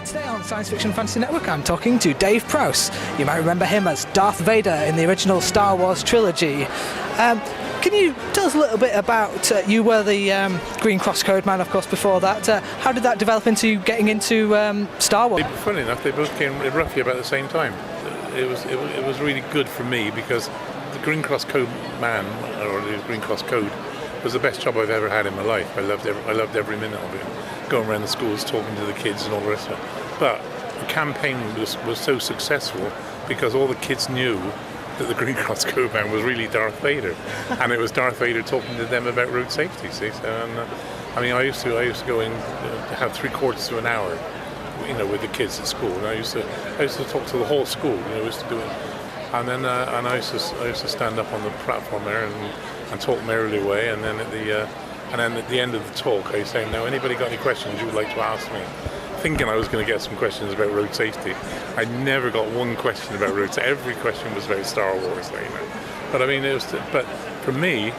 Today on Science Fiction Fantasy Network, I'm talking to Dave Prowse. You might remember him as Darth Vader in the original Star Wars trilogy. Can you tell us a little bit about, you were the Green Cross Code man, of course, before that. How did that develop into getting into Star Wars? Funny enough, they both came roughly about the same time. It was really good for me because the Green Cross Code man, or the Green Cross Code, was the best job I've ever had in my life. I loved every minute of it, going around the schools, talking to the kids and all the rest of it. But the campaign was so successful because all the kids knew that the Green Cross Code man was really Darth Vader, and it was Darth Vader talking to them about road safety. See, so I used to go in to have 3/4 of an hour, with the kids at school, and I used to talk to the whole school. I used to do it, and then I used to stand up on the platform there and talk merrily away, and then at the end of the talk, I say, "Now, anybody got any questions you would like to ask me?" Thinking I was going to get some questions about road safety. I never got one question about road safety. Every question was about Star Wars, But but for me,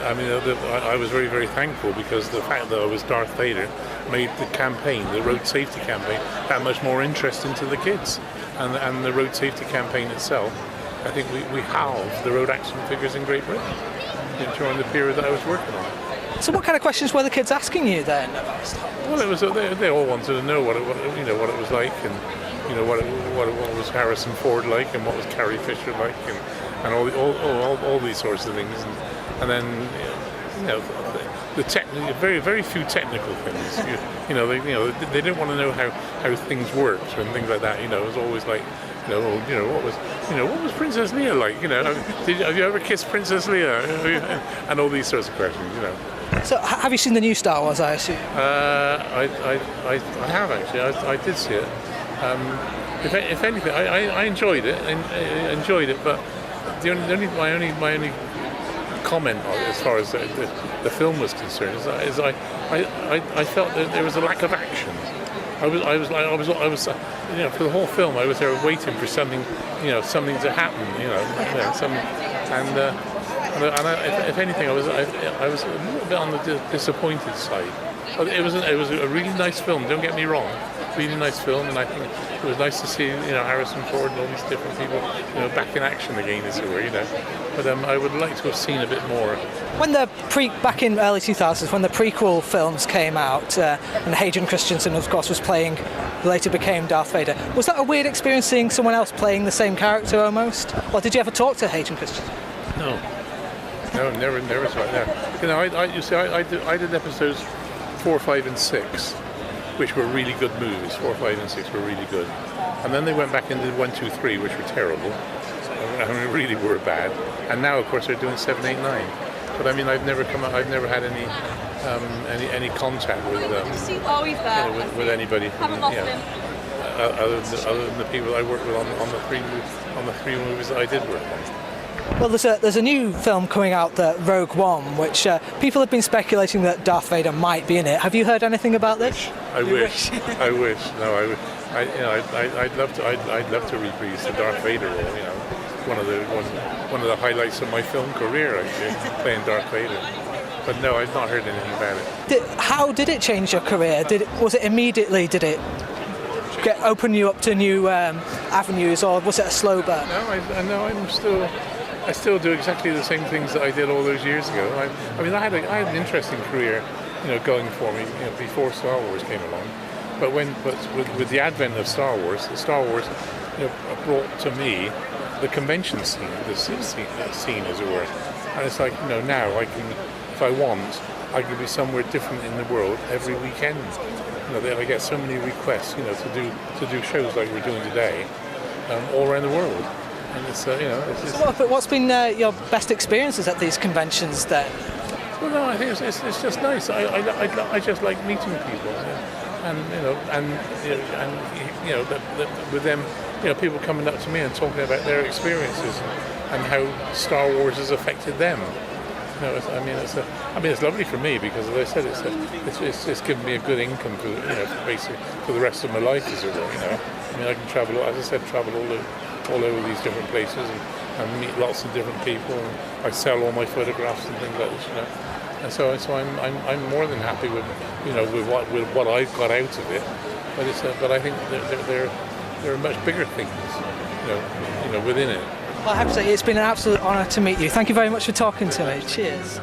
I was very, very thankful because the fact that I was Darth Vader made the campaign, the road safety campaign, that much more interesting to the kids. And the road safety campaign itself, I think we halved the road accident figures in Great Britain during the period that I was working on it. So what kind of questions were the kids asking you then? Well, it was they all wanted to know what it was like, and what was Harrison Ford like, and what was Carrie Fisher like, and all these sorts of things, and then the very, very few technical things. They didn't want to know how things worked and things like that. It was always like, what was Princess Leia like? Have you ever kissed Princess Leia? And all these sorts of questions. So have you seen the new Star Wars, I assume? I have actually. I did see it. If anything, I enjoyed it. I enjoyed it, but my only comment as far as the film was concerned is I felt that there was a lack of action. I was for the whole film I was there waiting for something to happen. If anything, I was a little bit on the disappointed side. But it was a really nice film. Don't get me wrong, really nice film, and I think it was nice to see Harrison Ford and all these different people back in action again, as it were. But I would like to have seen a bit more. When back in early 2000s, when the prequel films came out, and Hayden Christensen, of course, was playing, later became Darth Vader, was that a weird experience seeing someone else playing the same character almost? Or did you ever talk to Hayden Christensen? No, never saw it. No. I did episodes 4, 5, and 6, which were really good movies. 4, 5, and 6 were really good, and then they went back into 1, 2, 3, which were terrible. Really were bad. And now, of course, they're doing 7, 8, 9. But I've never had any contact with with anybody from, other than the people I worked with on the three movies that I did work on. Well, there's a new film coming out, Rogue One, which people have been speculating that Darth Vader might be in it. Have you heard anything about this? I wish. No, I'd love to reprise the Darth Vader role. One of the highlights of my film career, actually, playing Darth Vader. But no, I've not heard anything about it. How did it change your career? Was it immediately? Did it open you up to new avenues, or was it a slow burn? No, I still do exactly the same things that I did all those years ago. I had an interesting career, going for me, before Star Wars came along. But with the advent of Star Wars brought to me the convention scene, the scene, as it were. And it's like, now I can, if I want, I can be somewhere different in the world every weekend. I get so many requests, to do shows like we're doing today, all around the world. And it's, So what's been your best experiences at these conventions then? Well, no, I think it's just nice. I just like meeting people, with them, people coming up to me and talking about their experiences and how Star Wars has affected them. It's lovely for me because, as I said, it's given me a good income for basically for the rest of my life, as it were. I can travel, as I said, all over these different places and meet lots of different people. And I sell all my photographs and things like this, And so I'm more than happy with what I've got out of it. but I think there are much bigger things, within it. Well, I have to say, it's been an absolute honour to meet you. Thank you very much for talking to me. Cheers.